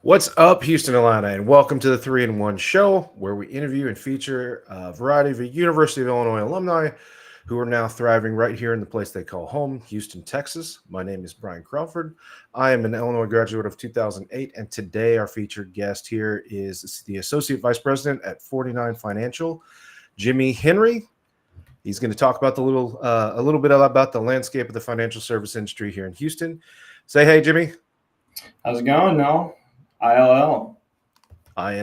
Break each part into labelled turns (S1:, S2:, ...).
S1: What's up, Houston Illini, and welcome to the 3-in-1 show, where we interview and feature a variety of University of Illinois alumni who are now thriving right here in the place they call home, Houston, Texas. My name is Brian Crawford. I am an Illinois graduate of 2008, and today our featured guest here is the Associate Vice President at 49 Financial, Jimmy Henry. He's going to talk about a little bit about the landscape of the financial service industry here in Houston. Say hey, Jimmy.
S2: How's it going, Noel? ILL.
S1: I.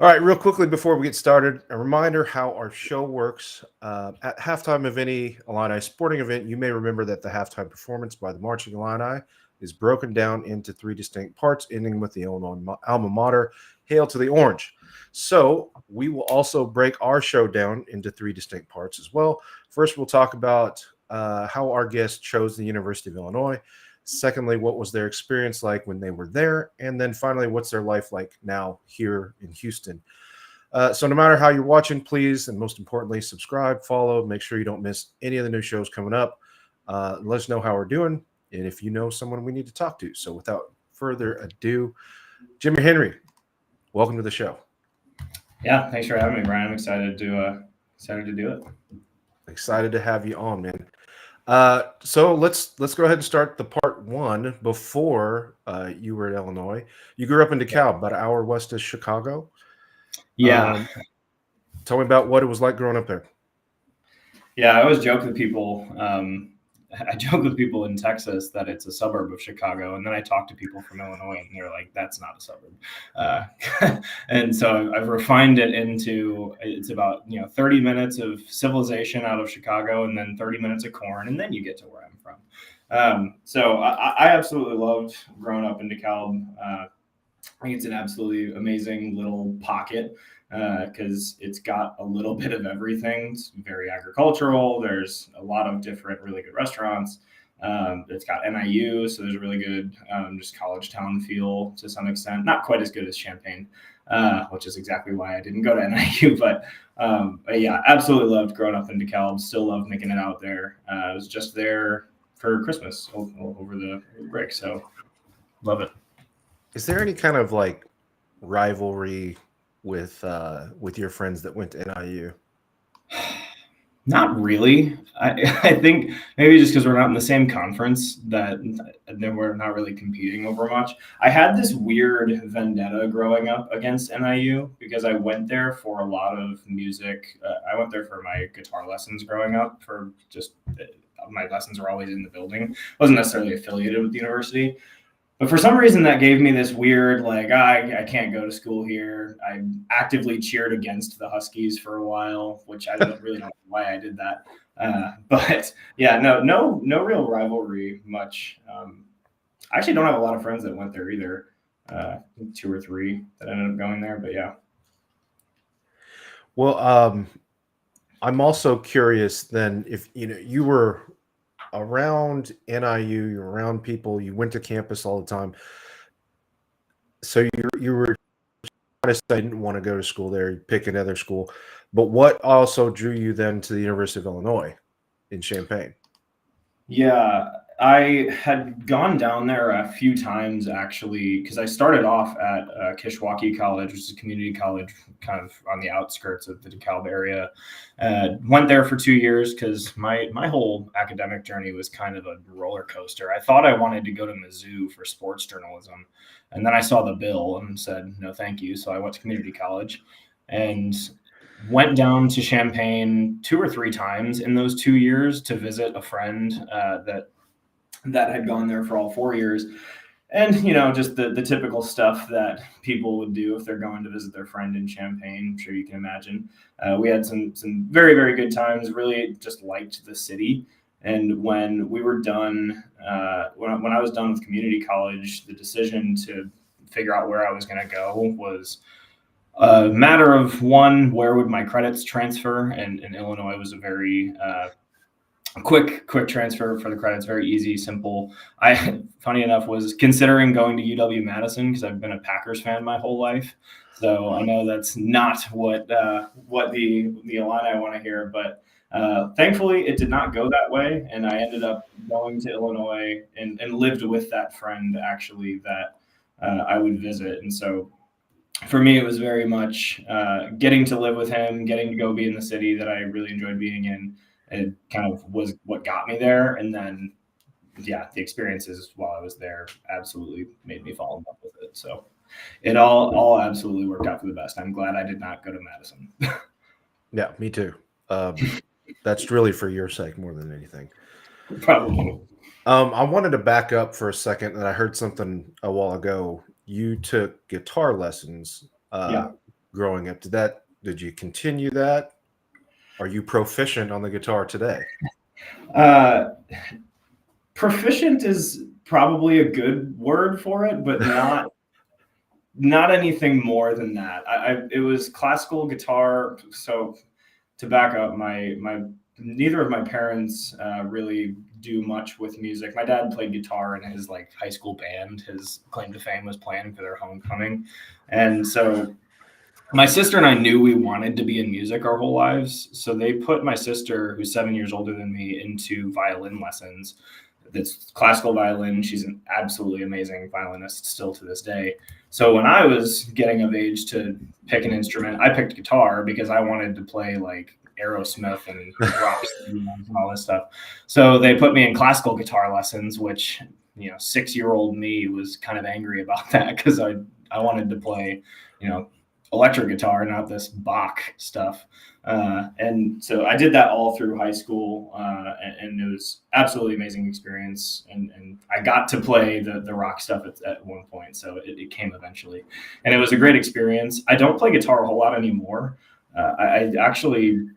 S1: All right, real quickly before we get started, a reminder how our show works. At halftime of any Illini sporting event, you may remember that the halftime performance by the Marching Illini is broken down into 3 distinct parts, ending with the Illinois alma mater, Hail to the Orange. So we will also break our show down into 3 distinct parts as well. First, we'll talk about how our guest chose the University of Illinois. Secondly, what was their experience like when they were there? And then finally, what's their life like now here in Houston? So no matter how you're watching, please, and most importantly, subscribe, follow, make sure you don't miss any of the new shows coming up. Let us know how we're doing and if you know someone we need to talk to. So without further ado, Jimmy Henry, welcome to the show.
S2: Yeah, thanks for having me, Brian. I'm excited to do it.
S1: Excited to have you on, man. So let's go ahead and start the part 1 before you were at Illinois. You grew up in DeKalb, about an hour west of Chicago.
S2: Yeah.
S1: Tell me about what it was like growing up there.
S2: Yeah, I always joke with people. I joke with people in Texas that it's a suburb of Chicago, and then I talk to people from Illinois, and they're like, "That's not a suburb." And so I've refined it into it's about 30 minutes of civilization out of Chicago, and then 30 minutes of corn, and then you get to where I'm from. So I absolutely loved growing up in DeKalb. I think it's an absolutely amazing little pocket because it's got a little bit of everything. It's very agricultural. There's a lot of different really good restaurants. It's got NIU, so there's a really good just college town feel to some extent. Not quite as good as Champaign, which is exactly why I didn't go to NIU. But yeah, absolutely loved growing up in DeKalb. Still love making it out there. I was just there for Christmas over the break, so love it.
S1: Is there any kind of like rivalry with your friends that went to NIU?
S2: Not really. I think maybe just because we're not in the same conference that then we're not really competing over much. I had this weird vendetta growing up against NIU because I went there for a lot of music. I went there for my guitar lessons growing up. For just my lessons were always in the building. Wasn't necessarily affiliated with the university. But for some reason, that gave me this weird, like, I can't go to school here. I actively cheered against the Huskies for a while, which I don't really know why I did that. But yeah, no real rivalry much. I actually don't have a lot of friends that went there either. 2 or 3 that ended up going there, but yeah.
S1: Well, I'm also curious then if you were around NIU, you're around people, you went to campus all the time. So you were honest, I didn't want to go to school there, you pick another school. But what also drew you then to the University of Illinois in Champaign? Yeah,
S2: I had gone down there a few times actually, because I started off at Kishwaukee College, which is a community college kind of on the outskirts of the DeKalb area. Went there for 2 years because my whole academic journey was kind of a roller coaster. I thought I wanted to go to Mizzou for sports journalism, and then I saw the bill and said, no, thank you. So I went to community college and went down to Champaign 2 or 3 times in those 2 years to visit a friend that had gone there for all 4 years. And, just the typical stuff that people would do if they're going to visit their friend in Champaign. I'm sure you can imagine. We had some very, very good times, really just liked the city. And when we were done, when I was done with community college, the decision to figure out where I was going to go was a matter of, one, where would my credits transfer? And Illinois was a very quick transfer for the credits, very easy, simple. I, funny enough, was considering going to UW-Madison because I've been a Packers fan my whole life. So I know that's not what the Illini want to hear, but thankfully it did not go that way, and I ended up going to Illinois and lived with that friend actually that I would visit. And so for me, it was very much getting to live with him, getting to go be in the city that I really enjoyed being in. It kind of was what got me there. And then, yeah, the experiences while I was there absolutely made me fall in love with it. So it all absolutely worked out for the best. I'm glad I did not go to Madison.
S1: Yeah, me too. That's really for your sake more than anything.
S2: Probably.
S1: I wanted to back up for a second, and I heard something a while ago. You took guitar lessons
S2: Yeah.
S1: growing up. Did you continue that? Are you proficient on the guitar today?
S2: Proficient is probably a good word for it, but not anything more than that. It was classical guitar. So to back up, my neither of my parents really do much with music. My dad played guitar in his like high school band. His claim to fame was playing for their homecoming, and so my sister and I knew we wanted to be in music our whole lives. So they put my sister, who's 7 years older than me, into violin lessons. That's classical violin. She's an absolutely amazing violinist still to this day. So when I was getting of age to pick an instrument, I picked guitar because I wanted to play like Aerosmith and rock and all this stuff. So they put me in classical guitar lessons, which, 6-year-old me was kind of angry about that because I wanted to play, electric guitar, not this Bach stuff. And so I did that all through high school, and it was absolutely amazing experience. And I got to play the rock stuff at one point, so it came eventually. And it was a great experience. I don't play guitar a whole lot anymore. I actually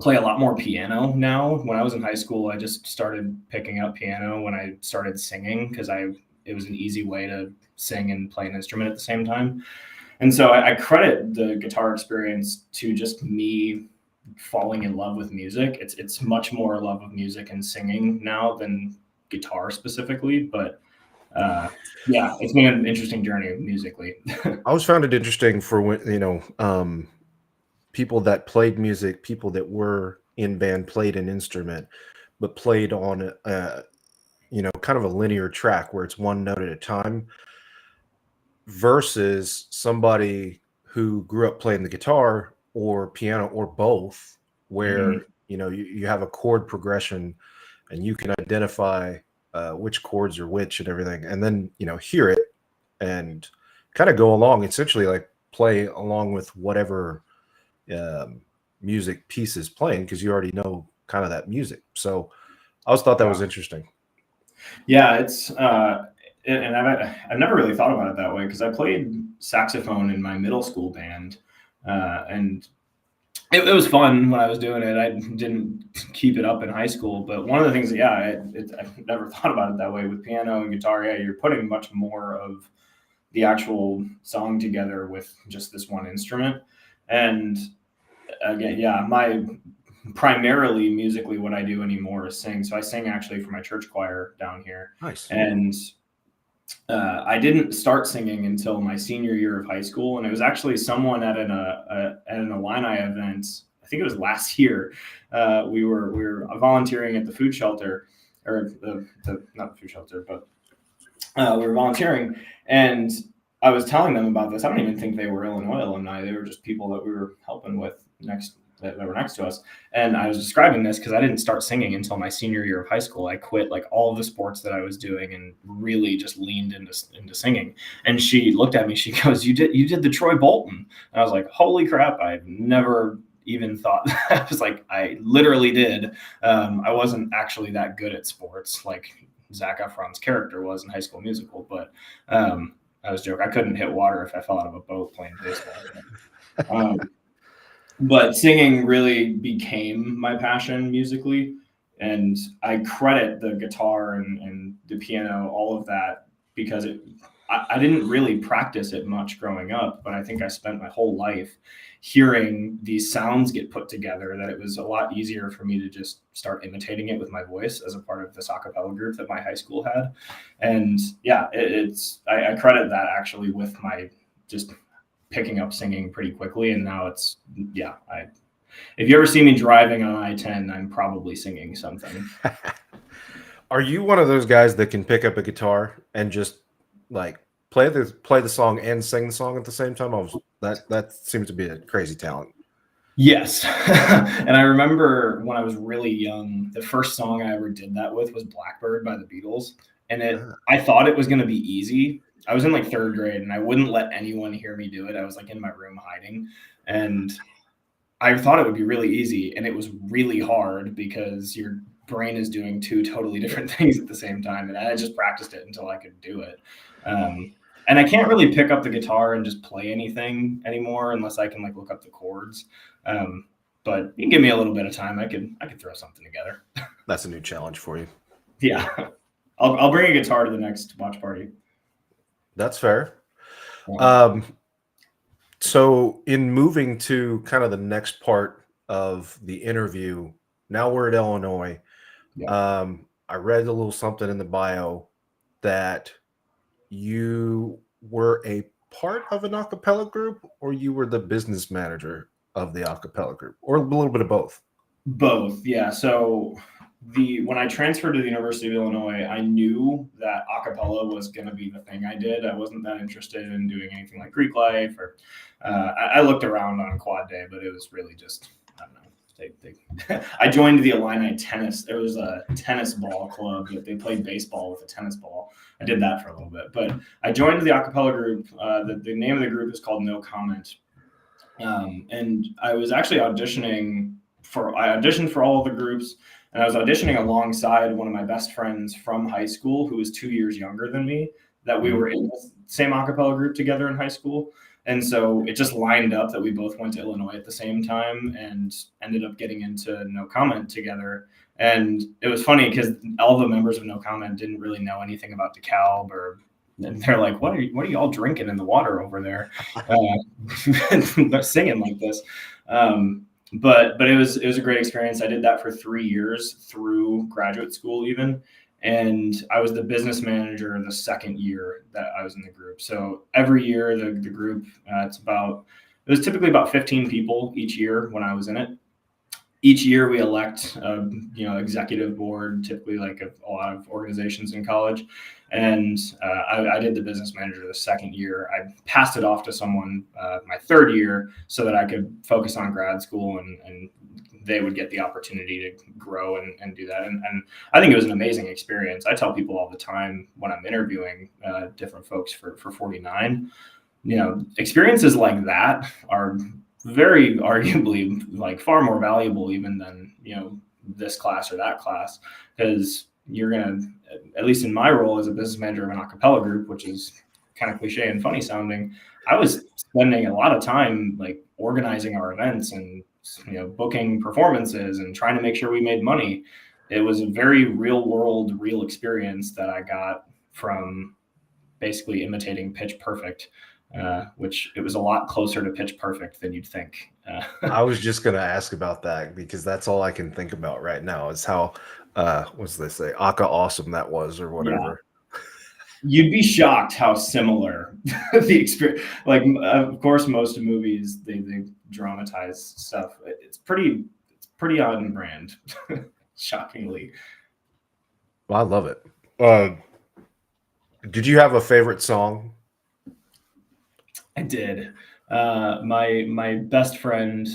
S2: play a lot more piano now. When I was in high school, I just started picking up piano when I started singing because it was an easy way to sing and play an instrument at the same time. And so I credit the guitar experience to just me falling in love with music. It's much more love of music and singing now than guitar specifically. But yeah, it's been an interesting journey musically.
S1: I always found it interesting for when, people that played music, people that were in band, played an instrument, but played on, kind of a linear track where it's one note at a time, versus somebody who grew up playing the guitar or piano or both, where you have a chord progression and you can identify which chords are which and everything, and then hear it and kind of go along, essentially like play along with whatever music piece is playing because you already know kind of that music. So I always thought that was interesting.
S2: Yeah, it's and I've never really thought about it that way because I played saxophone in my middle school band, and it was fun when I was doing it. I didn't keep it up in high school, but one of the things that I've never thought about it that way with piano and guitar. Yeah, you're putting much more of the actual song together with just this one instrument. And again, my primarily musically what I do anymore is sing. So I sing actually for my church choir down here.
S1: Nice.
S2: And I didn't start singing until my senior year of high school, and it was actually someone at an Illini event. I think it was last year. We were volunteering at the food shelter, or not the food shelter, but we were volunteering, and I was telling them about this. I don't even think they were Illinois alumni. They were just people that we were helping with that were next to us. And I was describing this because I didn't start singing until my senior year of high school. I quit like all of the sports that I was doing and really just leaned into singing. And she looked at me, she goes, you did the Troy Bolton. And I was like, holy crap, I've never even thought that. I was like, I literally did. I wasn't actually that good at sports like Zac Efron's character was in High School Musical, but I was joking. I couldn't hit water if I fell out of a boat playing baseball. But singing really became my passion musically. And I credit the guitar and the piano, all of that, because I didn't really practice it much growing up, but I think I spent my whole life hearing these sounds get put together, that it was a lot easier for me to just start imitating it with my voice as a part of this a cappella group that my high school had. And yeah, I credit that actually with my just picking up singing pretty quickly. And now it's, yeah, if you ever see me driving on I-10, I'm probably singing something.
S1: Are you one of those guys that can pick up a guitar and just like play the song and sing the song at the same time? That seems to be a crazy talent.
S2: Yes. And I remember when I was really young, the first song I ever did that with was Blackbird by the Beatles. And I thought it was going to be easy. I was in like third grade and I wouldn't let anyone hear me do it. I was like in my room hiding, and I thought it would be really easy, and it was really hard because your brain is doing two totally different things at the same time. And I just practiced it until I could do it. And I can't really pick up the guitar and just play anything anymore unless I can like look up the chords. But you can give me a little bit of time. I could throw something together.
S1: That's a new challenge for you.
S2: Yeah. I'll bring a guitar to the next watch party.
S1: That's fair. Yeah. So in moving to kind of the next part of the interview, now we're at Illinois. Yeah. I read a little something in the bio that you were a part of an a cappella group, or you were the business manager of the a cappella group, or a little bit of both?
S2: Both, yeah. So when I transferred to the University of Illinois, I knew that a cappella was going to be the thing I did. I wasn't that interested in doing anything like Greek life, or I looked around on quad day, but it was really just, I don't know. I joined the Illini tennis. There was a tennis ball club that they played baseball with a tennis ball. I did that for a little bit, but I joined the a cappella group. The name of the group is called No Comment. And I was actually I auditioned for all of the groups, and I was auditioning alongside one of my best friends from high school who was 2 years younger than me, that we were in the same a cappella group together in high school. And so it just lined up that we both went to Illinois at the same time and ended up getting into No Comment together. And it was funny because all the members of No Comment didn't really know anything about DeKalb, or they're like, what are y'all drinking in the water over there? Singing like this. But it was a great experience. I did that for 3 years through graduate school even. And I was the business manager the second year that I was in the group. So every year the group, it was typically about 15 people each year when I was in it. Each year we elect, executive board, typically like a lot of organizations in college. And I did the business manager the second year. I passed it off to someone my third year so that I could focus on grad school, and they would get the opportunity to grow and do that. And I think it was an amazing experience. I tell people all the time when I'm interviewing different folks for 49, experiences like that are very arguably like far more valuable even than, this class or that class, because you're going to, at least in my role as a business manager of an a cappella group, which is kind of cliche and funny sounding, I was spending a lot of time like organizing our events and, booking performances and trying to make sure we made money. It was a very real experience that I got from basically imitating Pitch Perfect, which it was a lot closer to Pitch Perfect than you'd think.
S1: I was just going to ask about that, because that's all I can think about right now is how, what's they say, Aka awesome that was, or whatever.
S2: Yeah. You'd be shocked how similar the experience. Like, of course, most movies they dramatize stuff. It's pretty on brand, shockingly.
S1: Well, I love it. Did you have a favorite song?
S2: I did. My best friend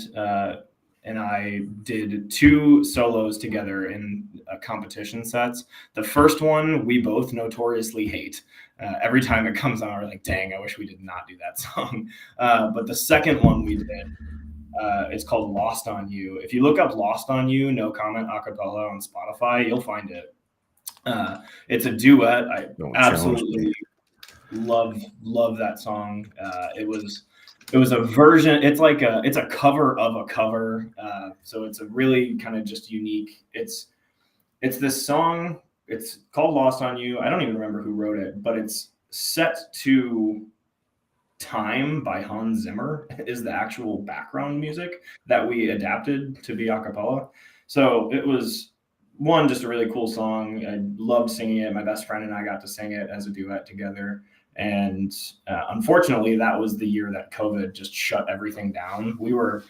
S2: and I did 2 solos together in competition sets. The first one we both notoriously hate. Every time it comes on, we're like, dang, I wish we did not do that song. But the second one we did, it's called Lost on You. If you look up Lost on You, No Comment a cappella on Spotify, you'll find it. It's a duet. I absolutely love that song. It was a version. It's a cover of a cover. So it's a really kind of just unique. It's this song. It's called Lost on You. I don't even remember who wrote it, but it's Set to Time by Hans Zimmer is the actual background music that we adapted to be a cappella. So it was one, just a really cool song. I loved singing it. My best friend and I got to sing it as a duet together. And unfortunately, that was the year that COVID just shut everything down. We were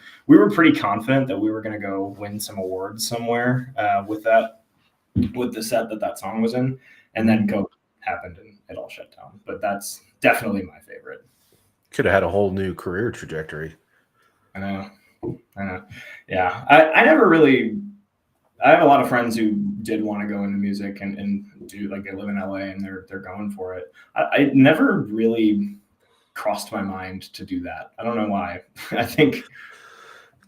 S2: pretty confident that we were going to go win some awards somewhere with the set that song was in, and then COVID happened and it all shut down. But that's definitely my favorite.
S1: Could have had a whole new career trajectory.
S2: I know. Yeah. I never really, I have a lot of friends who did want to go into music and do, like, they live in LA and they're going for it. I never really crossed my mind to do that. I don't know why. I think.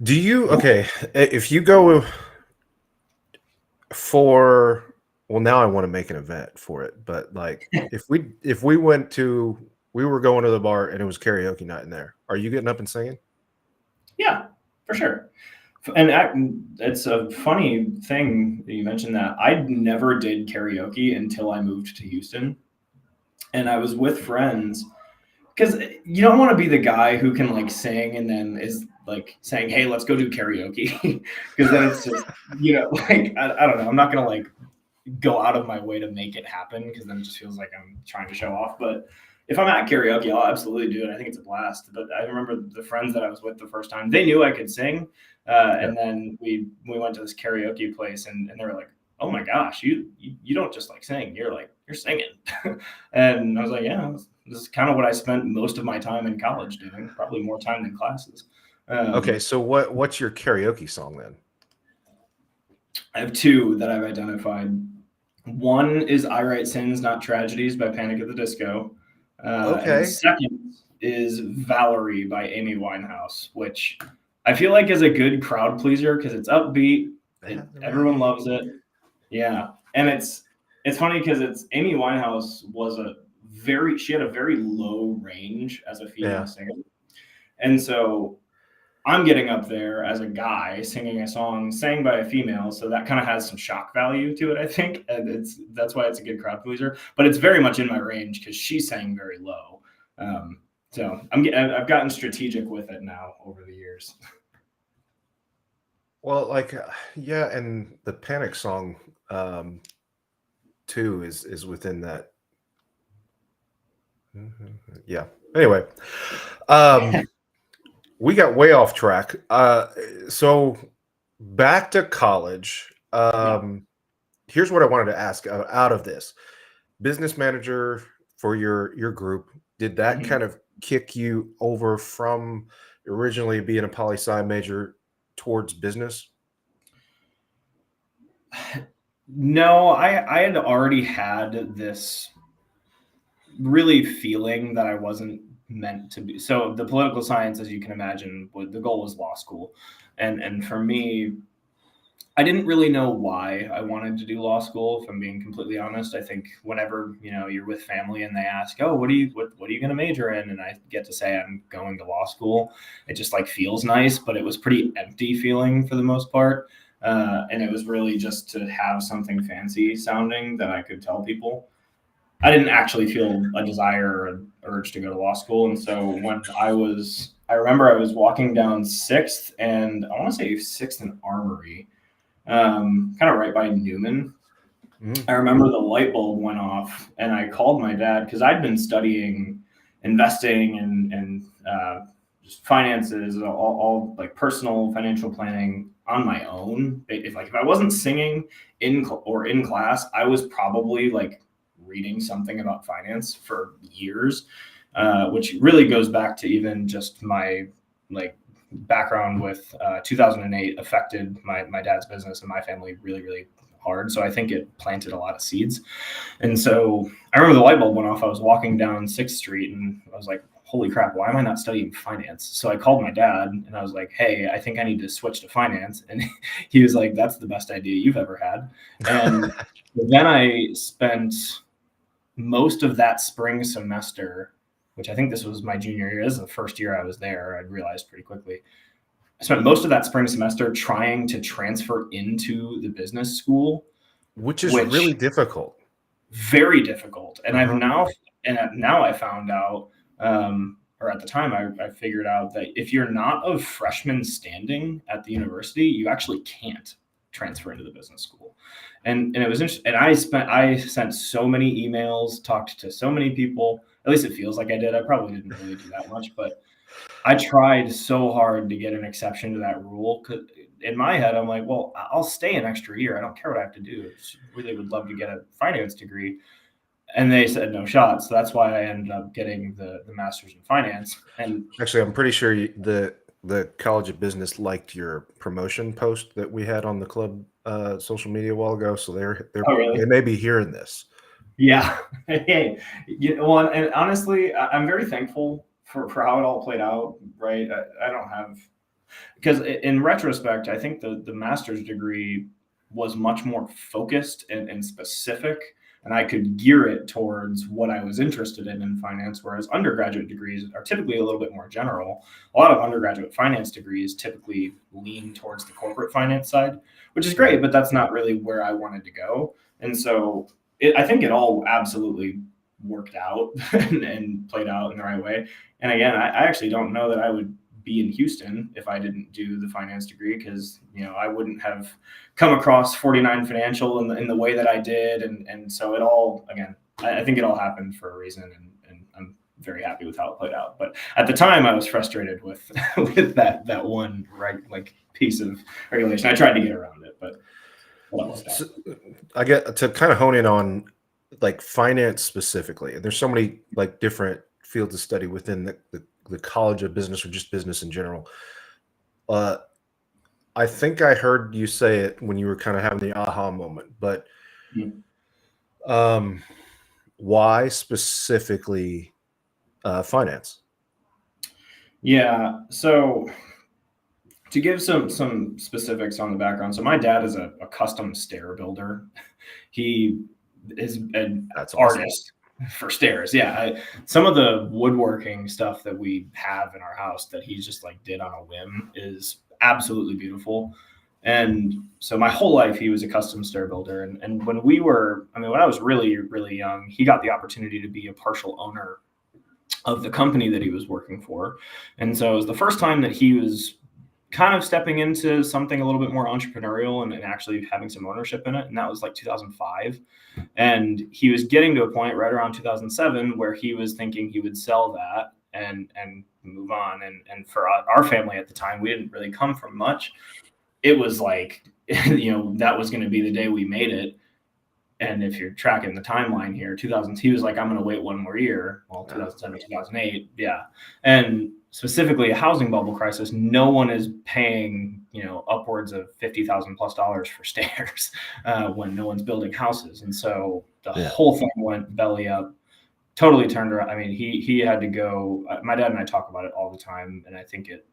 S1: Okay, if you go for, well, now I want to make an event for it, but like if we were going to the bar and it was karaoke night in there, are you getting up and singing?
S2: Yeah, for sure. And it's a funny thing that you mentioned that. I never did karaoke until I moved to Houston. And I was with friends, because you don't want to be the guy who can like sing and then is like saying, hey, let's go do karaoke. Because then it's just, like, I don't know. I'm not going to like go out of my way to make it happen, because then it just feels like I'm trying to show off. But if I'm at karaoke, I'll absolutely do it. I think it's a blast. But I remember the friends that I was with the first time, they knew I could sing. And then we went to this karaoke place and they were like, oh my gosh, you don't just like sing, you're singing. And I was like, yeah, this is kind of what I spent most of my time in college doing, probably more time than classes.
S1: Okay, so what's your karaoke song then?
S2: I have two that I've identified. One is I Write Sins, Not Tragedies by Panic at the Disco.
S1: Okay.
S2: And the second is Valerie by Amy Winehouse, which I feel like is a good crowd pleaser because it's upbeat. Everyone loves it. Yeah. And it's funny because Amy Winehouse she had a very low range as a female singer. And so I'm getting up there as a guy singing a song sang by a female, so that kind of has some shock value to it, I think, and that's why it's a good crowd pleaser. But it's very much in my range because she sang very low, so I've gotten strategic with it now over the years.
S1: Well, like, yeah, and the Panic song too is within that. Yeah. Anyway, we got way off track. So back to college. Here's what I wanted to ask out of this. Business manager for your group, did that kind of kick you over from originally being a poli-sci major towards business?
S2: No, I had already had this really feeling that I wasn't meant to be. So the political science, as you can imagine, the goal was law school. And for me, I didn't really know why I wanted to do law school, if I'm being completely honest. I think whenever, you're with family and they ask, oh, what are you going to major in? And I get to say I'm going to law school. It just like feels nice, but it was pretty empty feeling for the most part. And it was really just to have something fancy sounding that I could tell people. I didn't actually feel a desire or an urge to go to law school. And so when I remember I was walking down 6th and I want to say 6th and Armory, kind of right by Newman. I remember the light bulb went off and I called my dad because I'd been studying investing and just finances, all like personal financial planning on my own. If I wasn't singing in class, I was probably like reading something about finance for years, which really goes back to even just my like background with 2008 affected my dad's business and my family really, really hard. So I think it planted a lot of seeds. And so I remember the light bulb went off. I was walking down 6th Street and I was like, holy crap, why am I not studying finance? So I called my dad and I was like, hey, I think I need to switch to finance. And he was like, that's the best idea you've ever had. And then I spent most of that spring semester, which I think this was my junior year. This is the first year I was there. I realized pretty quickly. I spent most of that spring semester trying to transfer into the business school,
S1: which is really difficult.
S2: Very difficult. And I've now And now I found out, or at the time, I figured out that if you're not of freshman standing at the university, you actually can't transfer into the business school. And it was interesting. And I sent so many emails, talked to so many people. At least it feels like I did. I probably didn't really do that much, but I tried so hard to get an exception to that rule. Cause in my head, I'm like, well, I'll stay an extra year. I don't care what I have to do. Just really would love to get a finance degree. And they said no shot. So that's why I ended up getting the master's in finance. And
S1: Actually, I'm pretty sure the College of Business liked your promotion post that we had on the club social media a while ago. So
S2: oh, really?
S1: they may be hearing this.
S2: Yeah. Hey, well, and honestly, I'm very thankful for how it all played out. Right. I don't have, because in retrospect, I think the master's degree was much more focused and specific, and I could gear it towards what I was interested in finance, whereas undergraduate degrees are typically a little bit more general. A lot of undergraduate finance degrees typically lean towards the corporate finance side, which is great, but that's not really where I wanted to go. And so I think it all absolutely worked out and played out in the right way. And again, I actually don't know that I would be in Houston if I didn't do the finance degree, because I wouldn't have come across 49 Financial in the way that I did, and so it all, again, I think it all happened for a reason, and I'm very happy with how it played out. But at the time, I was frustrated with with that one piece of regulation. I tried to get around it, but
S1: So, I get to kind of hone in on finance specifically. There's so many different fields of study within the College of Business, or just business in general. I think I heard you say it when you were kind of having the aha moment, but why specifically finance?
S2: Yeah, so to give some specifics on the background, so my dad is a custom stair builder. He is an artist for stairs. Yeah, some of the woodworking stuff that we have in our house that he just did on a whim is absolutely beautiful. And so my whole life he was a custom stair builder. And when I was really, really young, he got the opportunity to be a partial owner of the company that he was working for. And so it was the first time that he was kind of stepping into something a little bit more entrepreneurial and actually having some ownership in it. And that was 2005. And he was getting to a point right around 2007 where he was thinking he would sell that and move on. And for our family at the time, we didn't really come from much. It was that was going to be the day we made it. And if you're tracking the timeline here, he was like, I'm going to wait one more year. Well, 2007, 2008. Yeah. And specifically a housing bubble crisis, no one is paying, upwards of $50,000+ for stairs when no one's building houses. And so the whole thing went belly up, totally turned around. I mean, he had to go. My dad and I talk about it all the time. And I think it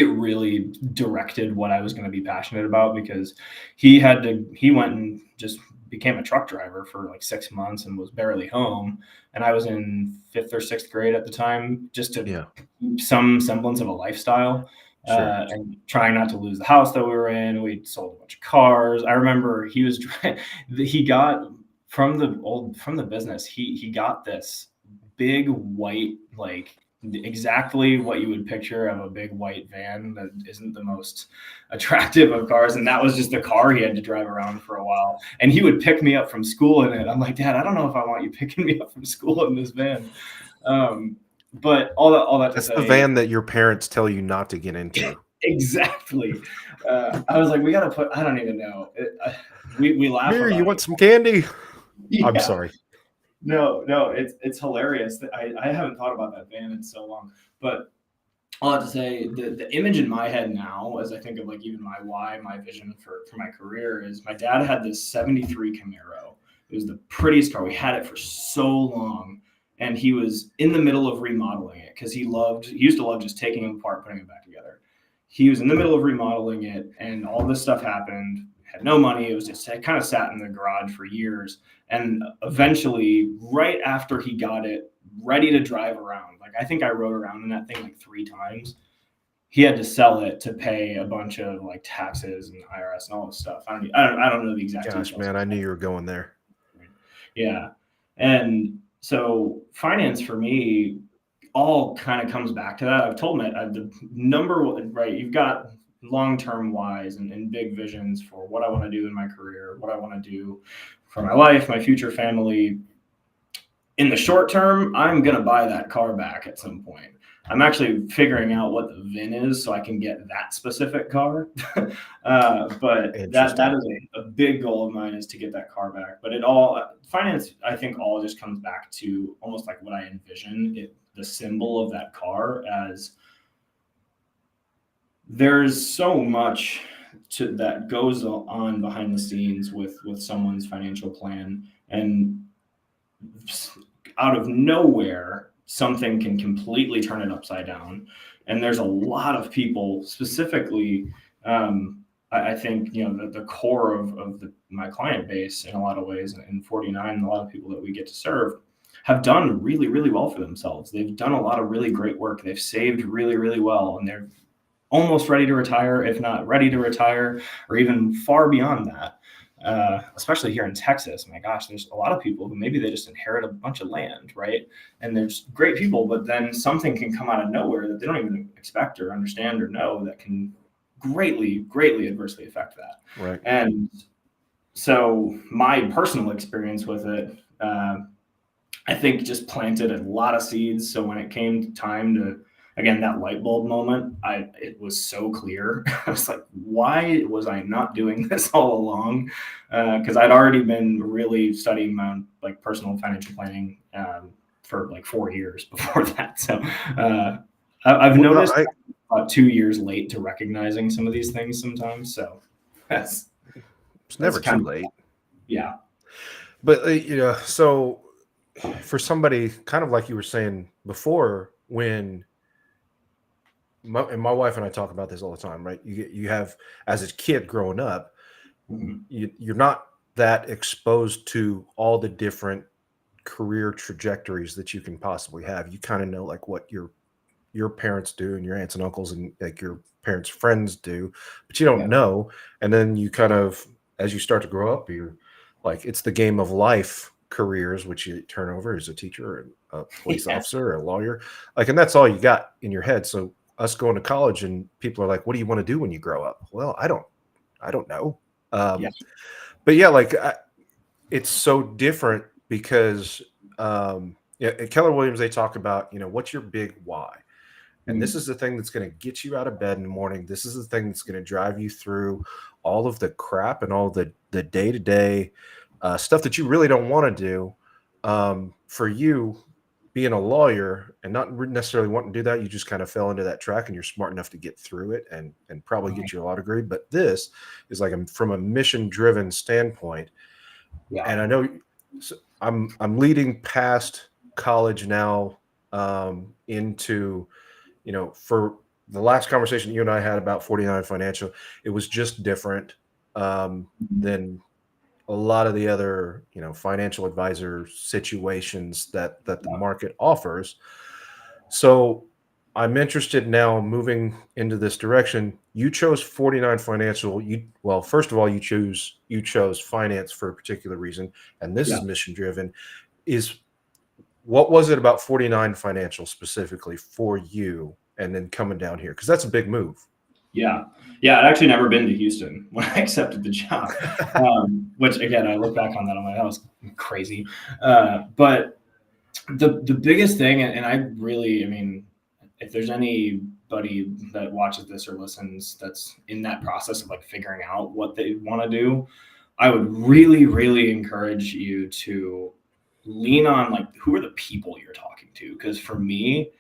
S2: really directed what I was going to be passionate about, because he went and just became a truck driver for 6 months and was barely home. And I was in 5th or 6th grade at the time, just to keep some semblance of a lifestyle.
S1: Sure.
S2: And trying not to lose the house that we were in. We sold a bunch of cars. I remember he got from the business, he got this big white, exactly what you would picture of a big white van that isn't the most attractive of cars. And that was just the car he had to drive around for a while. And he would pick me up from school in it. I'm like, Dad, I don't know if I want you picking me up from school in this van. But all that
S1: That's
S2: to say,
S1: the van that your parents tell you not to get into.
S2: Exactly. I was like, we got to I don't even know. We laugh.
S1: Here, you want some candy?
S2: Yeah.
S1: I'm sorry.
S2: No, it's hilarious. I haven't thought about that van in so long, but I'll have to say the image in my head now, as I think of even my vision for my career, is my dad had this 73 Camaro. It was the prettiest car. We had it for so long, and he was in the middle of remodeling it because he used to love just taking it apart, putting it back together. He was in the middle of remodeling it, and all this stuff happened. Had no money. It was just kind of sat in the garage for years. And eventually, right after he got it ready to drive around, I think I rode around in that thing 3 times. He had to sell it to pay a bunch of taxes and IRS and all this stuff. I don't know the exact details.
S1: Man, I knew you were going there.
S2: Yeah. And So finance for me all kind of comes back to that. I've told them the number one, right? You've got long-term whys and big visions for what I want to do in my career, what I want to do for my life, my future family. In the short term, I'm going to buy that car back at some point. I'm actually figuring out what the VIN is so I can get that specific car. But that is a big goal of mine, is to get that car back. But it all, finance, I think, all just comes back to almost like what I envision it, the symbol of that car, as there's so much that goes on behind the scenes with someone's financial plan, and out of nowhere something can completely turn it upside down. And there's a lot of people, specifically, I think, the core of my client base in a lot of ways, and 49, and a lot of people that we get to serve, have done really, really well for themselves. They've done a lot of really great work. They've saved really, really well, and they're almost ready to retire, if not ready to retire, or even far beyond that. Especially here in Texas, my gosh, there's a lot of people who maybe they just inherit a bunch of land, right? And there's great people, but then something can come out of nowhere that they don't even expect or understand or know, that can greatly, greatly adversely affect that.
S1: Right.
S2: And so my personal experience with it, I think, just planted a lot of seeds. So when it came time to, again, that light bulb moment, it was so clear. I was like, why was I not doing this all along? Because I'd already been really studying my own personal financial planning for 4 years before that. So I've noticed I'm about 2 years late to recognizing some of these things sometimes. So it's
S1: never too late.
S2: Yeah.
S1: But so for somebody, kind of like you were saying before, when my wife and I talk about this all the time, right? You have, as a kid growing up,
S2: mm-hmm.
S1: you're not that exposed to all the different career trajectories that you can possibly have. You kind of know what your parents do, and your aunts and uncles, and your parents' friends do, but you don't know. And then you kind of, as you start to grow up, you're it's the game of life careers, which you turn over as a teacher, a police officer, a lawyer, and that's all you got in your head. So us going to college, and people are like, what do you want to do when you grow up? Well, I don't know. But yeah, it's so different because at Keller Williams, they talk about, what's your big why? And this is the thing that's going to get you out of bed in the morning. This is the thing that's going to drive you through all of the crap and all the day-to-day stuff that you really don't want to do. For you, being a lawyer and not necessarily wanting to do that, you just kind of fell into that track, and you're smart enough to get through it and probably get your law degree. But this is from a mission-driven standpoint. Yeah. And I know I'm leading past college now into, for the last conversation you and I had about 49 Financial, it was just different than a lot of the other, financial advisor situations that the market offers. So I'm interested now, moving into this direction. You chose 49 Financial. First of all, you chose finance for a particular reason, and this is mission driven. What was it about 49 Financial specifically for you, and then coming down here? Because that's a big move.
S2: Yeah. I'd actually never been to Houston when I accepted the job, which, again, I look back on that, I'm like, that was crazy. But the biggest thing, and I really, if there's anybody that watches this or listens that's in that process of figuring out what they want to do, I would really, really encourage you to lean on who are the people you're talking to. Because for me,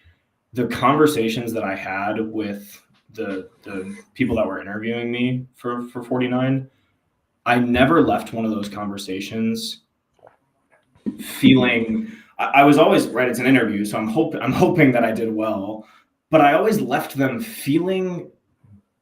S2: the conversations that I had with the people that were interviewing me for 49, I never left one of those conversations feeling, I was always, right, it's an interview, so I'm hoping that I did well, but I always left them feeling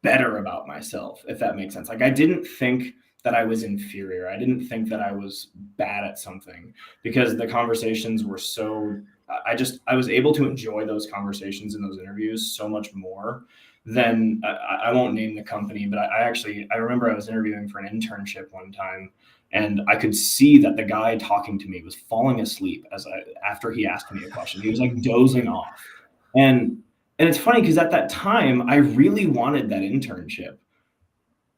S2: better about myself, if that makes sense. I didn't think that I was inferior. I didn't think that I was bad at something, because the conversations were so, I was able to enjoy those conversations in those interviews so much more than, I won't name the company, but I remember I was interviewing for an internship one time, And I could see that the guy talking to me was falling asleep after he asked me a question. He was like dozing off. And it's funny because at that time, I really wanted that internship.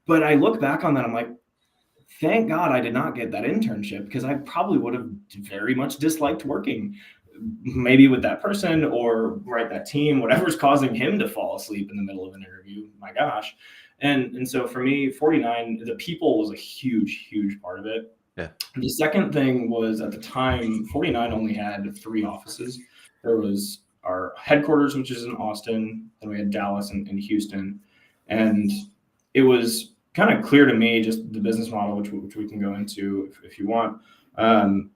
S2: But I look back on that, I'm like, thank God I did not get that internship, because I probably would have very much disliked working maybe with that person or that team, whatever's causing him to fall asleep in the middle of an interview. My gosh. And so for me, 49, the people was a huge, huge part of it.
S1: Yeah.
S2: The second thing was, at the time, 49 only had 3 offices. There was our headquarters, which is in Austin, then we had Dallas and Houston. And it was kind of clear to me, just the business model, which we can go into if you want.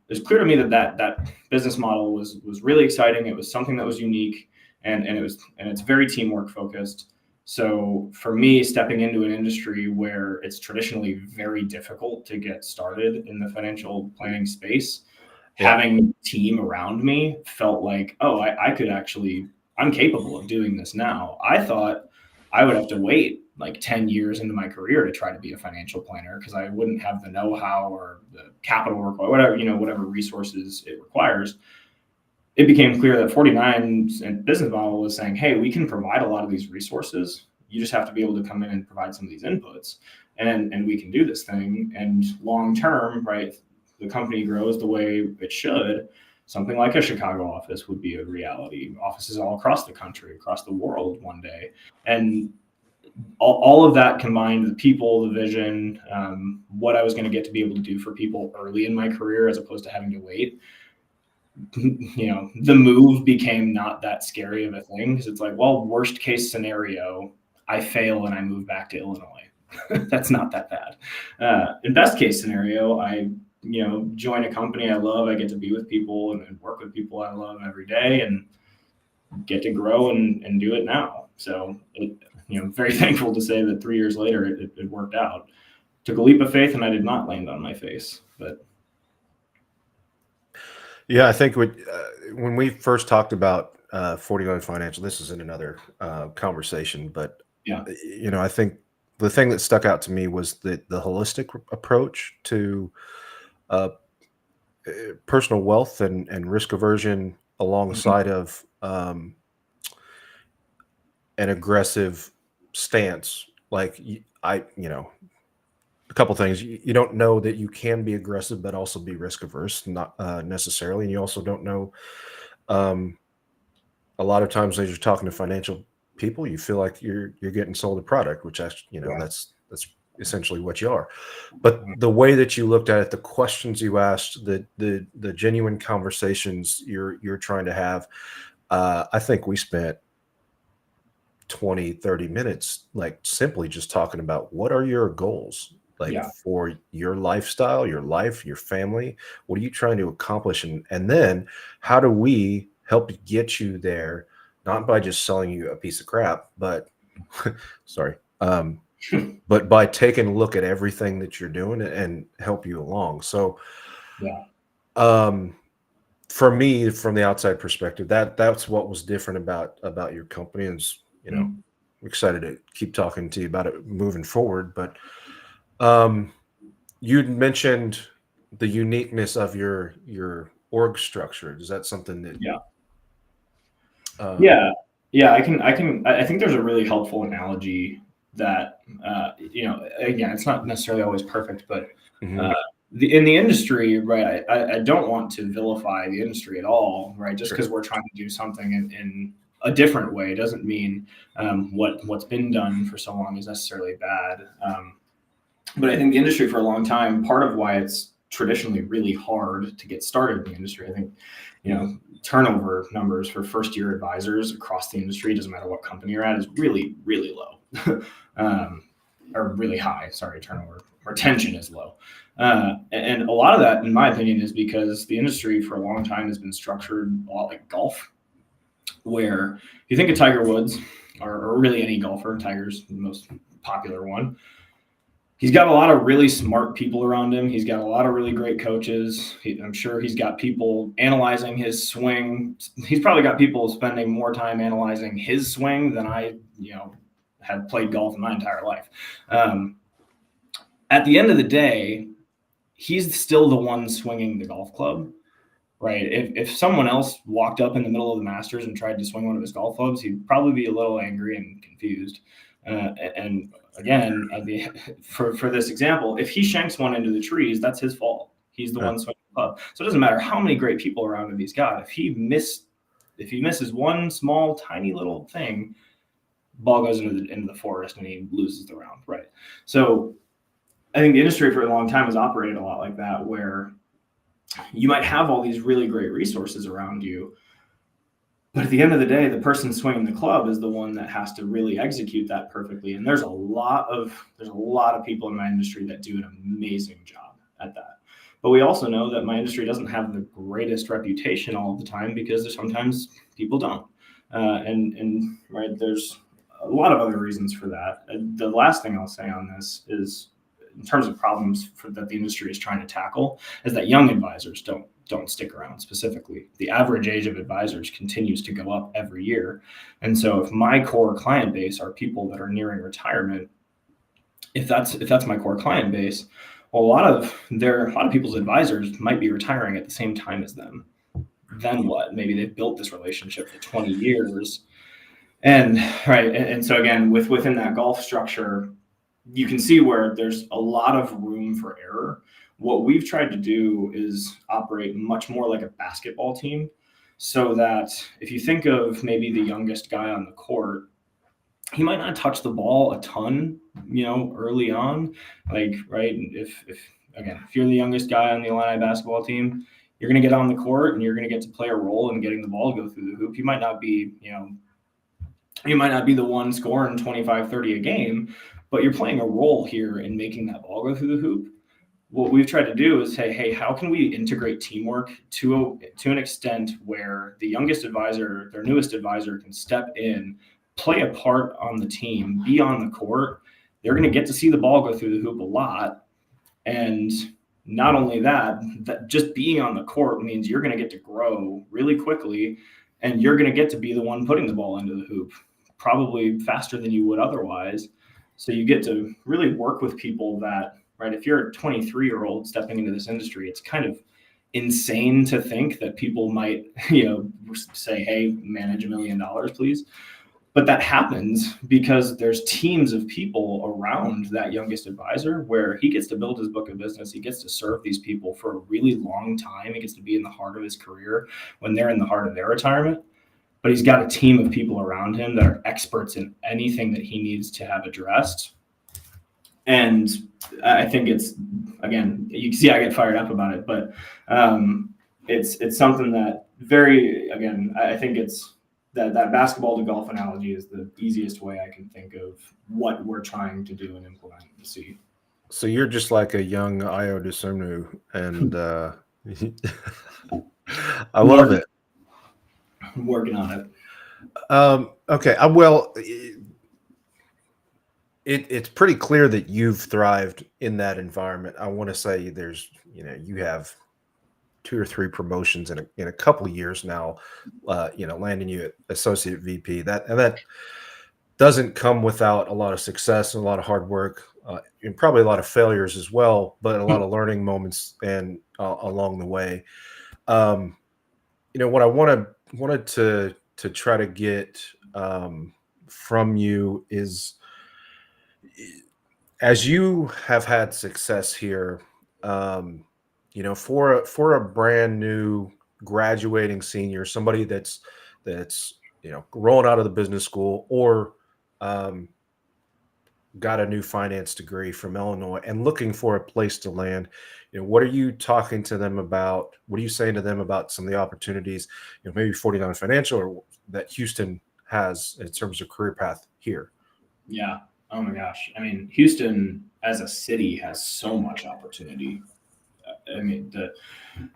S2: It's clear to me that business model was really exciting. It was something that was unique, and it's very teamwork focused. So for me, stepping into an industry where it's traditionally very difficult to get started in the financial planning space, having a team around me felt like, oh, I'm capable of doing this now. I thought I would have to wait like 10 years into my career to try to be a financial planner, because I wouldn't have the know-how or the capital work or whatever resources it requires. It became clear that 49's business model was saying, hey, we can provide a lot of these resources. You just have to be able to come in and provide some of these inputs, and we can do this thing. And long-term, right, the company grows the way it should. Something like a Chicago office would be a reality. Offices all across the country, across the world one day. And all of that combined, the people, the vision, what I was going to get to be able to do for people early in my career as opposed to having to wait, the move became not that scary of a thing, because it's like, well, worst case scenario, I fail and I move back to Illinois. That's not that bad. In best case scenario, I join a company I love. I get to be with people and work with people I love every day, and get to grow and do it now. So very thankful to say that 3 years later, it worked out. Took a leap of faith, and I did not land on my face. But
S1: yeah, I think when we first talked about 49 Financial, this is in another conversation, but
S2: yeah,
S1: I think the thing that stuck out to me was the holistic approach to personal wealth and risk aversion, alongside of an aggressive stance. Like a couple things. You don't know that you can be aggressive, but also be risk averse, not necessarily. And you also don't know. A lot of times, as you're talking to financial people, you feel like you're getting sold a product, which actually, that's essentially what you are. But the way that you looked at it, the questions you asked, the genuine conversations you're trying to have, I think we spent 20-30 minutes like simply just talking about what are your goals, like for your lifestyle, your life, your family. What are you trying to accomplish, and then how do we help get you there, not by just selling you a piece of crap, but sorry, but by taking a look at everything that you're doing and help you along. So for me, from the outside perspective, that's what was different about your company. And I'm excited to keep talking to you about it moving forward. But you'd mentioned the uniqueness of your org structure. Is that something that
S2: I think there's a really helpful analogy that again, it's not necessarily always perfect, but in the industry, right, I don't want to vilify the industry at all, right? Just because we're trying to do something in a different way doesn't mean what's been done for so long is necessarily bad. But I think the industry for a long time, part of why it's traditionally really hard to get started in the industry, I think, turnover numbers for first-year advisors across the industry, doesn't matter what company you're at, is really, really low. Or really high, sorry, turnover. Retention is low. And a lot of that, in my opinion, is because the industry for a long time has been structured a lot like golf, where if you think of Tiger Woods, or really any golfer, Tiger's the most popular one, he's got a lot of really smart people around him. He's got a lot of really great coaches. I'm sure he's got people analyzing his swing. He's probably got people spending more time analyzing his swing than I, have played golf in my entire life. At the end of the day, he's still the one swinging the golf club, right? If someone else walked up in the middle of the Masters and tried to swing one of his golf clubs, he'd probably be a little angry and confused. And again, for this example, if he shanks one into the trees, that's his fault. He's the one swinging the club. So it doesn't matter how many great people around him he's got. If he misses one small, tiny little thing, ball goes into the forest and he loses the round, right? So I think the industry for a long time has operated a lot like that, where you might have all these really great resources around you, but at the end of the day, the person swinging the club is the one that has to really execute that perfectly. And there's a lot of people in my industry that do an amazing job at that. But we also know that my industry doesn't have the greatest reputation all of the time, because sometimes people don't. And right, there's a lot of other reasons for that. The last thing I'll say on this is, in terms of problems that the industry is trying to tackle, is that young advisors don't stick around. Specifically, the average age of advisors continues to go up every year. And so if my core client base are people that are nearing retirement, if that's my core client base, well, a lot of people's advisors might be retiring at the same time as them. Then what? Maybe they've built this relationship for 20 years. And right. And so again, within that golf structure, you can see where there's a lot of room for error. What we've tried to do is operate much more like a basketball team, so that if you think of maybe the youngest guy on the court, he might not touch the ball a ton, early on. Like, right, if you're the youngest guy on the Illini basketball team, you're going to get on the court and you're going to get to play a role in getting the ball to go through the hoop. You might not be, the one scoring 25, 30 a game, but you're playing a role here in making that ball go through the hoop. What we've tried to do is say, hey, how can we integrate teamwork to an extent where the youngest advisor, their newest advisor, can step in, play a part on the team, be on the court. They're going to get to see the ball go through the hoop a lot. And not only that just being on the court means you're going to get to grow really quickly, and you're going to get to be the one putting the ball into the hoop, probably faster than you would otherwise. So you get to really work with people that, right, if you're a 23-year-old stepping into this industry, it's kind of insane to think that people might, say, hey, manage $1 million, please. But that happens because there's teams of people around that youngest advisor where he gets to build his book of business. He gets to serve these people for a really long time. He gets to be in the heart of his career when they're in the heart of their retirement. But he's got a team of people around him that are experts in anything that he needs to have addressed. And I think it's, again, you can see I get fired up about it, but it's something that I think it's that basketball to golf analogy is the easiest way I can think of what we're trying to do and implement to see.
S1: So you're just like a young Io DeSunu, and I love it.
S2: I'm working on it.
S1: Okay. It's pretty clear that you've thrived in that environment. I want to say there's, you have 2 or 3 promotions in a couple of years now, landing you at associate VP. That doesn't come without a lot of success and a lot of hard work, and probably a lot of failures as well, but a lot of learning moments and along the way. What I wanted to try to get from you is, as you have had success here, for a brand new graduating senior, somebody that's rolling out of the business school or got a new finance degree from Illinois and looking for a place to land, what are you talking to them about? What are you saying to them about some of the opportunities, maybe 49 Financial or that Houston has in terms of career path here?
S2: Yeah. Oh my gosh. I mean, Houston as a city has so much opportunity. I mean, the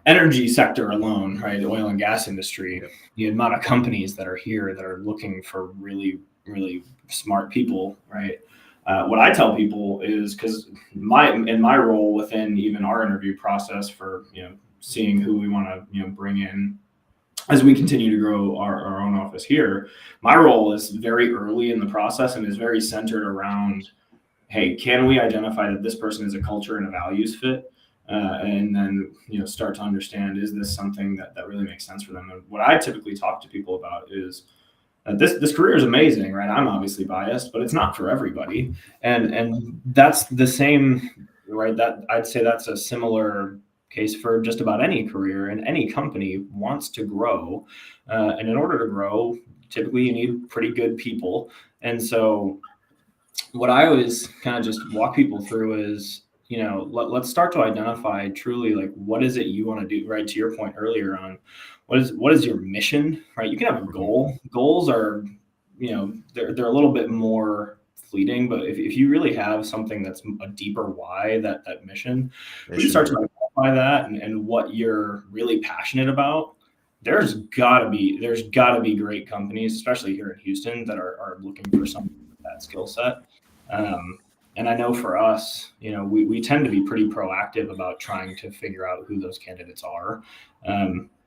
S2: energy sector alone, right? The oil and gas industry, the amount of companies that are here that are looking for really, really smart people, right? What I tell people is, because in my role within even our interview process for, seeing who we want to, bring in as we continue to grow our own office here, my role is very early in the process and is very centered around, hey, can we identify that this person is a culture and a values fit? and then start to understand, is this something that really makes sense for them? And what I typically talk to people about is this career is amazing, right? I'm obviously biased, but it's not for everybody, and that's the same, right? That I'd say that's a similar case for just about any career, and any company wants to grow, and in order to grow, typically you need pretty good people. And so what I always kind of just walk people through is, let's start to identify truly, like, what is it you want to do, right? To your point earlier on, what is your mission, right? You can have a goal. Goals are, they're a little bit more fleeting, but if you really have something that's a deeper why, that mission, we can start to identify that and what you're really passionate about. There's gotta be great companies, especially here in Houston, that are looking for something with that skill set. And I know for us, we tend to be pretty proactive about trying to figure out who those candidates are.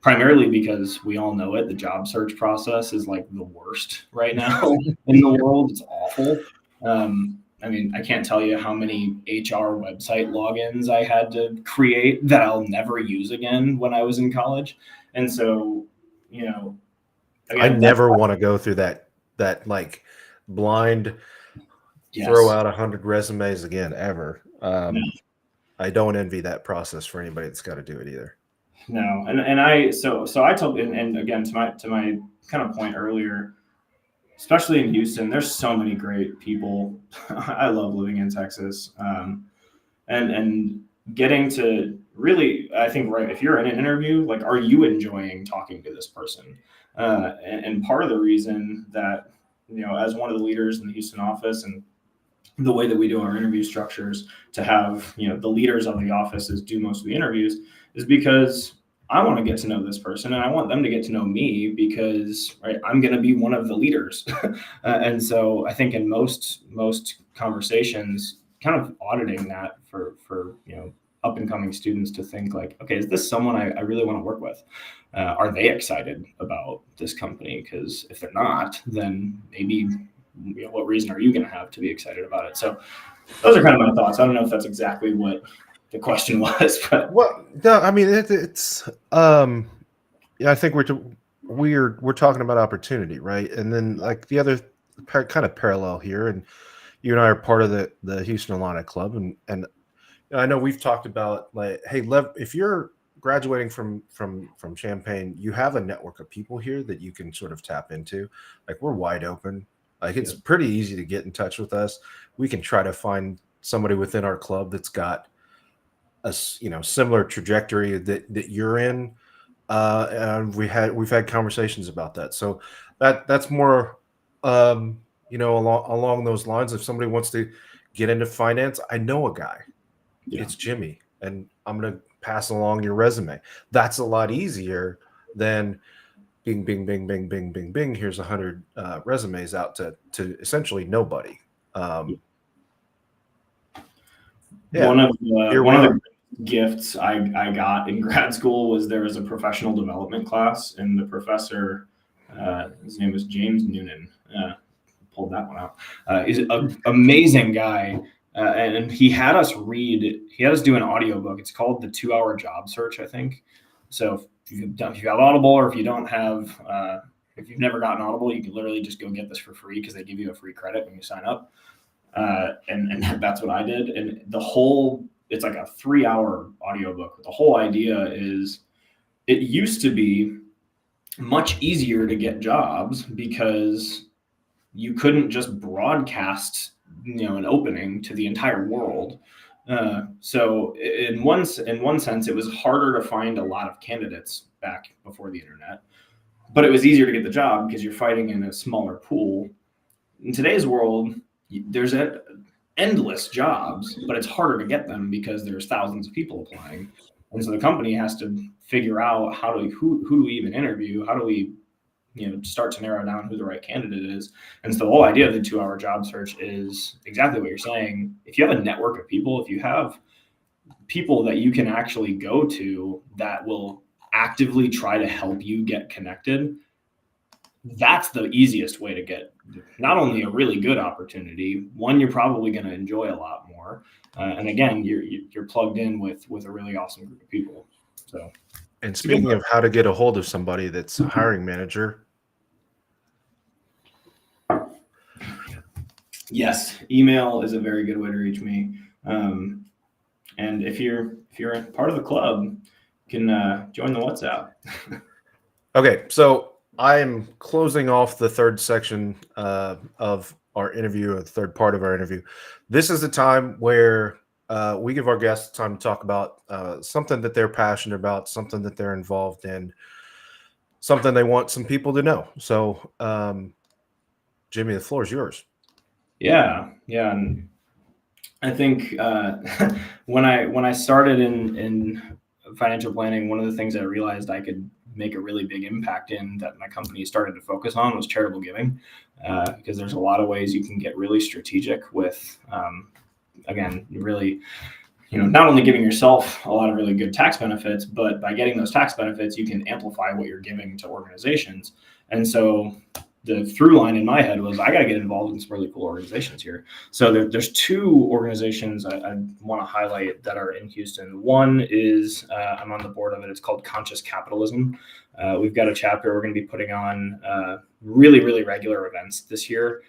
S2: Primarily because we all know it. The job search process is like the worst right now in the world. It's awful. I mean, I can't tell you how many HR website logins I had to create that I'll never use again when I was in college. And so, again,
S1: I never want to go through that like blind throw out 100 resumes again, ever. No. I don't envy that process for anybody that's got to do it either.
S2: No. And I told, and again, to my kind of point earlier, especially in Houston, there's so many great people. I love living in Texas. And getting to really, I think, right, if you're in an interview, like, are you enjoying talking to this person? And part of the reason that, as one of the leaders in the Houston office, and the way that we do our interview structures to have, the leaders of the offices do most of the interviews, is because I want to get to know this person and I want them to get to know me, because, right, I'm going to be one of the leaders. And so I think in most conversations, kind of auditing that for up and coming students to think like, okay, is this someone I really want to work with? Are they excited about this company? Because if they're not, then maybe, what reason are you going to have to be excited about it? So those are kind of my thoughts. I don't know if that's exactly what the question was, but
S1: well, no, I mean, it's yeah, I think we're talking about opportunity, right? And then, like, the other kind of parallel here, and you and I are part of the Houston Illini Club, and I know we've talked about, like, hey, if you're graduating from Champaign, you have a network of people here that you can sort of tap into. Like, we're wide open. Like, it's pretty easy to get in touch with us. We can try to find somebody within our club that's got a similar trajectory that you're in. And we've had conversations about that. So that's more along those lines. If somebody wants to get into finance, I know a guy. Yeah. It's Jimmy, and I'm going to pass along your resume. That's a lot easier than bing, bing, bing, bing, bing, bing, bing. Here's 100 resumes out to essentially nobody. Yeah.
S2: One of the gifts I got in grad school was there was a professional development class, and the professor, his name was James Noonan. Pulled that one out. He's an amazing guy. And he had us do an audiobook. It's called The 2-Hour Job Search, I think. So if you have Audible, or if you don't have, if you've never gotten Audible, you can literally just go get this for free, because they give you a free credit when you sign up. And that's what I did. And it's like a 3-hour audiobook. The whole idea is, it used to be much easier to get jobs because you couldn't just broadcast an opening to the entire world. So in one sense, it was harder to find a lot of candidates back before the internet, but it was easier to get the job because you're fighting in a smaller pool. In today's world, there's endless jobs, but it's harder to get them because there's thousands of people applying. And so the company has to figure out who do we even interview? How do we start to narrow down who the right candidate is? And so the whole idea of the 2-hour job search is exactly what you're saying. If you have a network of people, if you have people that you can actually go to that will actively try to help you get connected, that's the easiest way to get not only a really good opportunity, one you're probably going to enjoy a lot more, and again, you're plugged in with a really awesome group of people. So,
S1: And speaking of how to get a hold of somebody that's a hiring manager,
S2: yes, email is a very good way to reach me. And if you're part of the club, you can join the WhatsApp.
S1: okay, so I am closing off the third section of our interview, or the third part of our interview. This is the time where we give our guests time to talk about something that they're passionate about, something that they're involved in, something they want some people to know. So, Jimmy, the floor is yours.
S2: Yeah, and I think when I started in financial planning, one of the things I realized I could make a really big impact in that my company started to focus on was charitable giving, because there's a lot of ways you can get really strategic with, again, really, not only giving yourself a lot of really good tax benefits, but by getting those tax benefits, you can amplify what you're giving to organizations. And so the through line in my head was I got to get involved in some really cool organizations here. So there's two organizations I want to highlight that are in Houston. One is I'm on the board of it. It's called Conscious Capitalism. We've got a chapter. We're going to be putting on really, really regular events this year.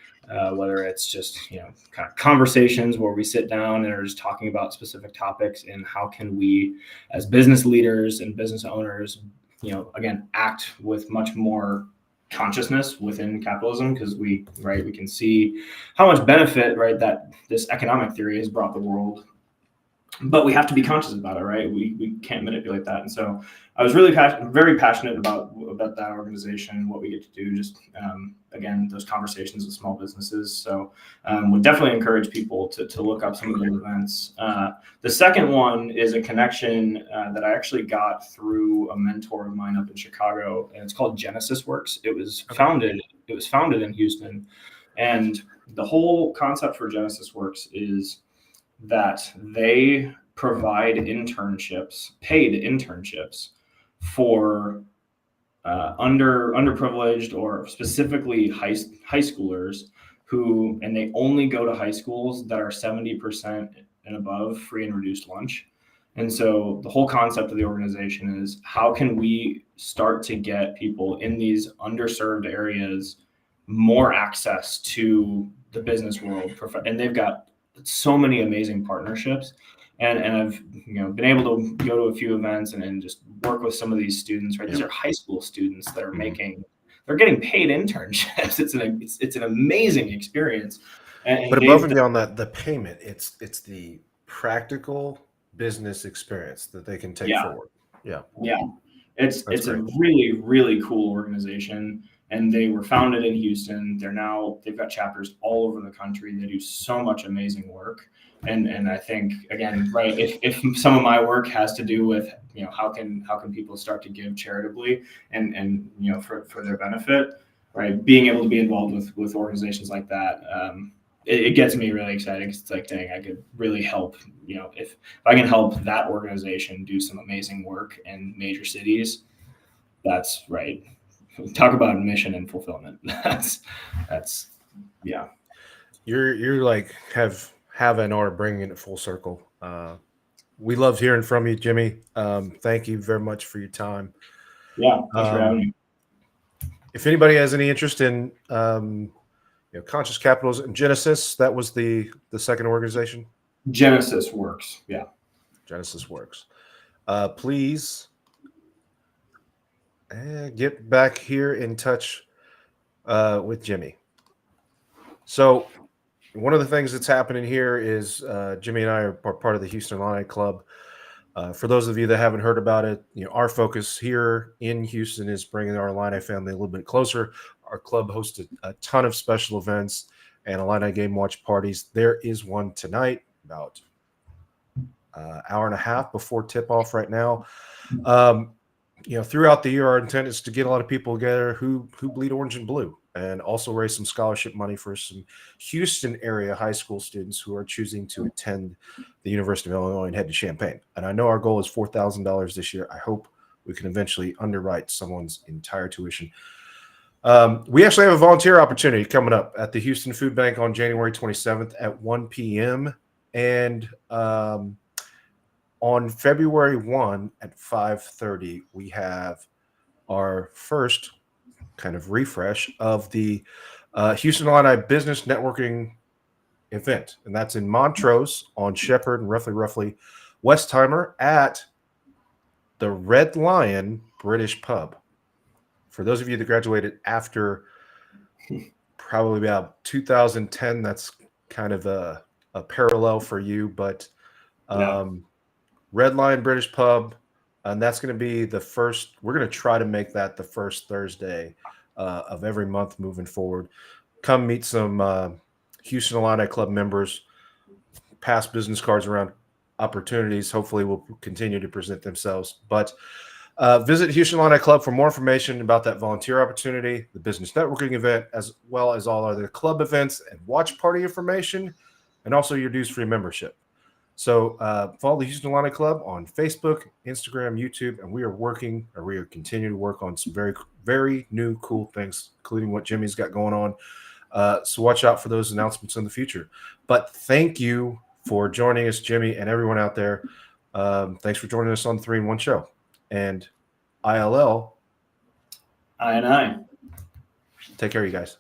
S2: Whether it's just kind of conversations where we sit down and are just talking about specific topics, and how can we as business leaders and business owners again act with much more consciousness within capitalism, because we can see how much benefit that this economic theory has brought the world, but we have to be conscious about it, right? We can't manipulate that. And so I was really very passionate about that organization, what we get to do, just again, those conversations with small businesses. So would definitely encourage people to look up some of those events. The second one is a connection that I actually got through a mentor of mine up in Chicago, and it's called Genesis Works. It was founded in Houston, and the whole concept for Genesis Works is that they provide paid internships for underprivileged or specifically high schoolers and they only go to high schools that are 70% and above free and reduced lunch. And so the whole concept of the organization is, how can we start to get people in these underserved areas more access to the business world? And they've got so many amazing partnerships, and I've been able to go to a few events and just work with some of these students. Right, these are high school students that are they're getting paid internships. It's an amazing experience.
S1: But above and beyond that, the payment, it's the practical business experience that they can take forward. Yeah.
S2: It's great. A really, really cool organization. And they were founded in Houston. They've got chapters all over the country. They do so much amazing work. And I think, again, right, if some of my work has to do with, how can people start to give charitably and for their benefit, right, being able to be involved with organizations like that, it gets me really excited, because it's like, dang, I could really help, if I can help that organization do some amazing work in major cities, that's right. Talk about mission and fulfillment. That's yeah.
S1: You're like having or bringing it full circle. We love hearing from you, Jimmy. Thank you very much for your time.
S2: Yeah, thanks for having me.
S1: If anybody has any interest in Conscious Capitalism, Genesis, that was the second organization.
S2: Genesis Works. Yeah.
S1: Genesis Works. Please get back here in touch with Jimmy. So one of the things that's happening here is Jimmy and I are part of the Houston Illini Club. For those of you that haven't heard about it, our focus here in Houston is bringing our Illini family a little bit closer. Our club hosts a ton of special events and Illini game watch parties. There is one tonight, about an hour and a half before tip-off right now. Throughout the year, our intent is to get a lot of people together who bleed orange and blue, and also raise some scholarship money for some Houston area high school students who are choosing to attend the University of Illinois and head to Champaign. And I know our goal is $4,000 this year. I hope we can eventually underwrite someone's entire tuition. We actually have a volunteer opportunity coming up at the Houston Food Bank on January 27th at 1 p.m. And on February 1 at 5:30, we have our first kind of refresh of the Houston Illini Business Networking event. And that's in Montrose on Shepherd and roughly Westheimer at the Red Lion British Pub. For those of you that graduated after probably about 2010, that's kind of a parallel for you. But Red Lion British Pub, and that's going to be the first. We're going to try to make that the first Thursday of every month moving forward. Come meet some Houston Illini Club members, pass business cards around. Opportunities hopefully will continue to present themselves. But visit Houston Illini Club for more information about that volunteer opportunity, the business networking event, as well as all other club events and watch party information, and also your dues-free membership. So follow the Houston Illini Club on Facebook, Instagram, YouTube, and we are continuing to work on some very, very new, cool things, including what Jimmy's got going on. So watch out for those announcements in the future. But thank you for joining us, Jimmy, and everyone out there. Thanks for joining us on the 3-in-1 show. And ILL.
S2: I.
S1: Take care, you guys.